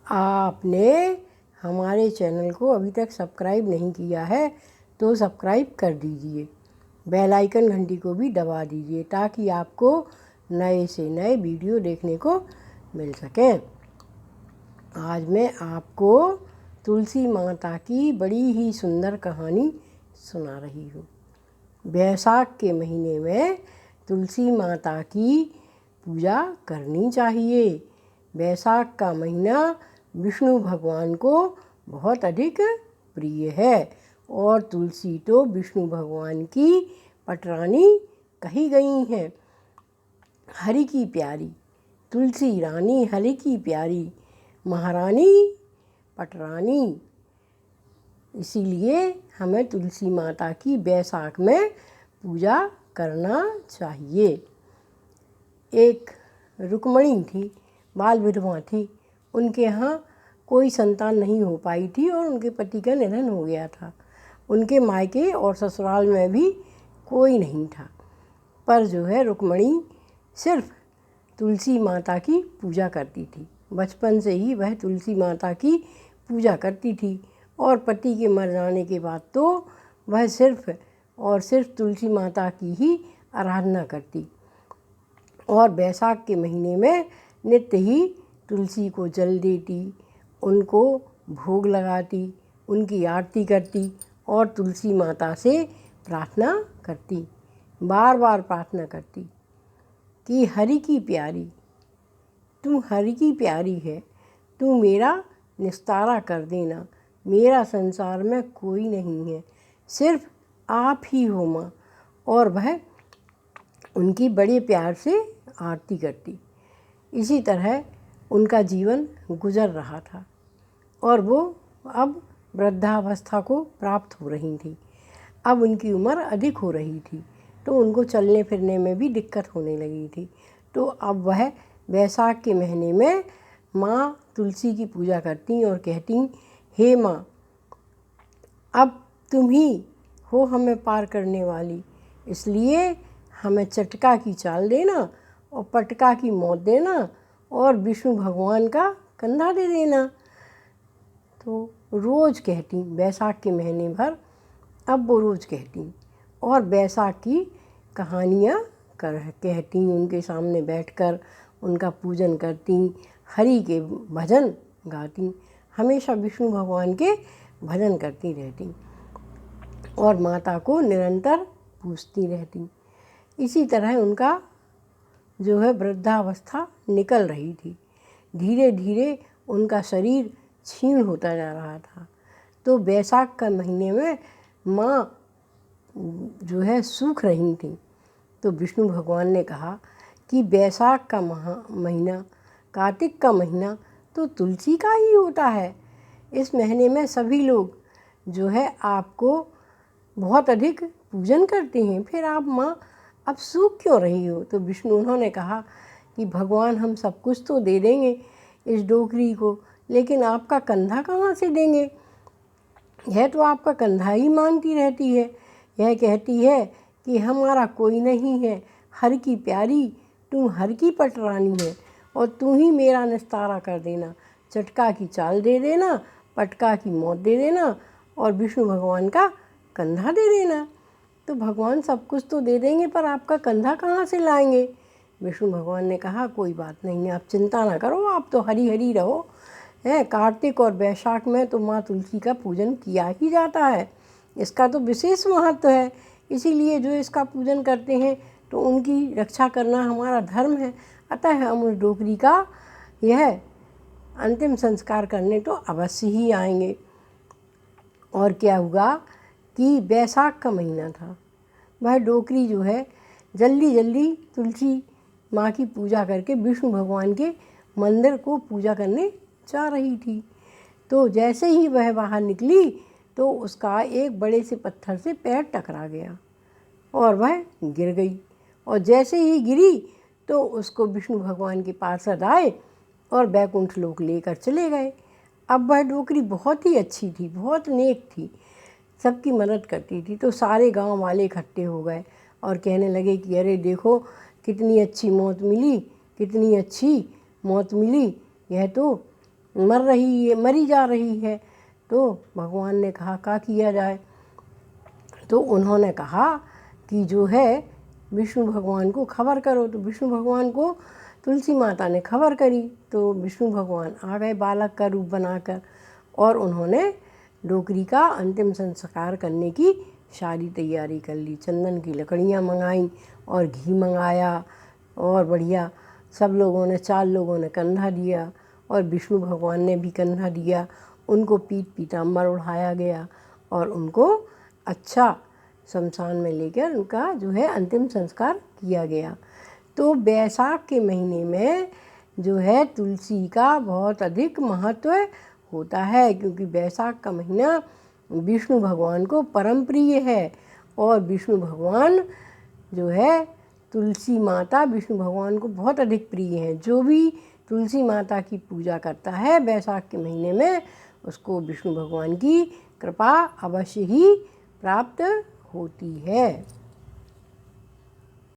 आपने हमारे चैनल को अभी तक सब्सक्राइब नहीं किया है तो सब्सक्राइब कर दीजिए। बेल आइकन घंटी को भी दबा दीजिए ताकि आपको नए से नए वीडियो देखने को मिल सकें। आज मैं आपको तुलसी माता की बड़ी ही सुंदर कहानी सुना रही हूँ। बैसाख के महीने में तुलसी माता की पूजा करनी चाहिए। बैसाख का महीना विष्णु भगवान को बहुत अधिक प्रिय है और तुलसी तो विष्णु भगवान की पटरानी कही गई हैं। हरि की प्यारी तुलसी रानी, हरि की प्यारी महारानी पटरानी। इसीलिए हमें तुलसी माता की बैसाख में पूजा करना चाहिए। एक रुक्मणी थी, बाल विधवा थी। उनके यहाँ कोई संतान नहीं हो पाई थी और उनके पति का निधन हो गया था। उनके मायके और ससुराल में भी कोई नहीं था। पर जो है रुक्मणी सिर्फ तुलसी माता की पूजा करती थी। बचपन से ही वह तुलसी माता की पूजा करती थी और पति के मर जाने के बाद तो वह सिर्फ और सिर्फ तुलसी माता की ही आराधना करती और बैसाख के महीने में नित्य ही तुलसी को जल देती, उनको भोग लगाती, उनकी आरती करती और तुलसी माता से प्रार्थना करती, बार बार प्रार्थना करती कि हरि की प्यारी, तू हरि की प्यारी है, तू मेरा निस्तारा कर देना। मेरा संसार में कोई नहीं है, सिर्फ आप ही हो माँ। और वह उनकी बड़े प्यार से आरती करती। इसी तरह उनका जीवन गुजर रहा था और वो अब वृद्धावस्था को प्राप्त हो रही थी। अब उनकी उम्र अधिक हो रही थी तो उनको चलने फिरने में भी दिक्कत होने लगी थी। तो अब वह बैसाख के महीने में माँ तुलसी की पूजा करती और कहती, हे माँ, अब तुम ही हो हमें पार करने वाली, इसलिए हमें चटका की चाल देना और पटका की मौत देना और विष्णु भगवान का कंधा दे देना। तो रोज़ कहती बैसाख के महीने भर, अब वो रोज़ कहती और बैसाख की कहानियाँ कहती, उनके सामने बैठकर उनका पूजन करती, हरि के भजन गाती, हमेशा विष्णु भगवान के भजन करती रहती और माता को निरंतर पूजती रहती। इसी तरह उनका जो है वृद्धावस्था निकल रही थी। धीरे धीरे उनका शरीर क्षीण होता जा रहा था। तो बैसाख का महीने में माँ जो है सूख रही थी। तो विष्णु भगवान ने कहा कि बैसाख का महीना, कार्तिक का महीना तो तुलसी का ही होता है। इस महीने में सभी लोग जो है आपको बहुत अधिक पूजन करते हैं, फिर आप माँ अब सूख क्यों रही हो? तो विष्णु उन्होंने कहा कि भगवान हम सब कुछ तो दे देंगे इस डोकरी को, लेकिन आपका कंधा कहाँ से देंगे? यह तो आपका कंधा ही मांगती रहती है। यह कहती है कि हमारा कोई नहीं है, हर की प्यारी तू हर की पटरानी है और तू ही मेरा निस्तारा कर देना। चटका की चाल दे देना, पटका की मौत दे देना और विष्णु भगवान का कंधा दे देना। तो भगवान सब कुछ तो दे देंगे पर आपका कंधा कहाँ से लाएंगे? विष्णु भगवान ने कहा कोई बात नहीं, आप चिंता ना करो, आप तो हरी हरी रहो। कार्तिक और बैसाख में तो माँ तुलसी का पूजन किया ही जाता है, इसका तो विशेष महत्व है। इसीलिए जो इसका पूजन करते हैं तो उनकी रक्षा करना हमारा धर्म है। अतः हम उस डोकरी का यह अंतिम संस्कार करने तो अवश्य ही आएंगे। और क्या हुआ कि बैसाख का महीना था, वह डोकरी जो है जल्दी जल्दी तुलसी माँ की पूजा करके विष्णु भगवान के मंदिर को पूजा करने जा रही थी। तो जैसे ही वह बाहर निकली तो उसका एक बड़े से पत्थर से पैर टकरा गया और वह गिर गई। और जैसे ही गिरी तो उसको विष्णु भगवान के पार्षद आए और बैकुंठ लोक लेकर चले गए। अब वह डोकरी बहुत ही अच्छी थी, बहुत नेक थी, सबकी मदद करती थी। तो सारे गांव वाले इकट्ठे हो गए और कहने लगे कि अरे देखो कितनी अच्छी मौत मिली, कितनी अच्छी मौत मिली, यह तो मरी जा रही है। तो भगवान ने कहा क्या किया जाए। तो उन्होंने कहा कि जो है विष्णु भगवान को खबर करो। तो विष्णु भगवान को तुलसी माता ने खबर करी। तो विष्णु भगवान आ गए बालक का रूप बनाकर, और उन्होंने डोकरी का अंतिम संस्कार करने की सारी तैयारी कर ली। चंदन की लकड़ियाँ मंगाई और घी मंगाया, और बढ़िया सब लोगों ने, 4 लोगों ने कंधा दिया और विष्णु भगवान ने भी कंधा दिया। उनको पीठ पीताम्बर उठाया गया और उनको अच्छा शमशान में लेकर उनका जो है अंतिम संस्कार किया गया। तो वैशाख के महीने में जो है तुलसी का बहुत अधिक महत्व होता है, क्योंकि वैशाख का महीना विष्णु भगवान को परम प्रिय है। और विष्णु भगवान जो है तुलसी माता विष्णु भगवान को बहुत अधिक प्रिय हैं। जो भी तुलसी माता की पूजा करता है वैशाख के महीने में, उसको विष्णु भगवान की कृपा अवश्य ही प्राप्त होती है।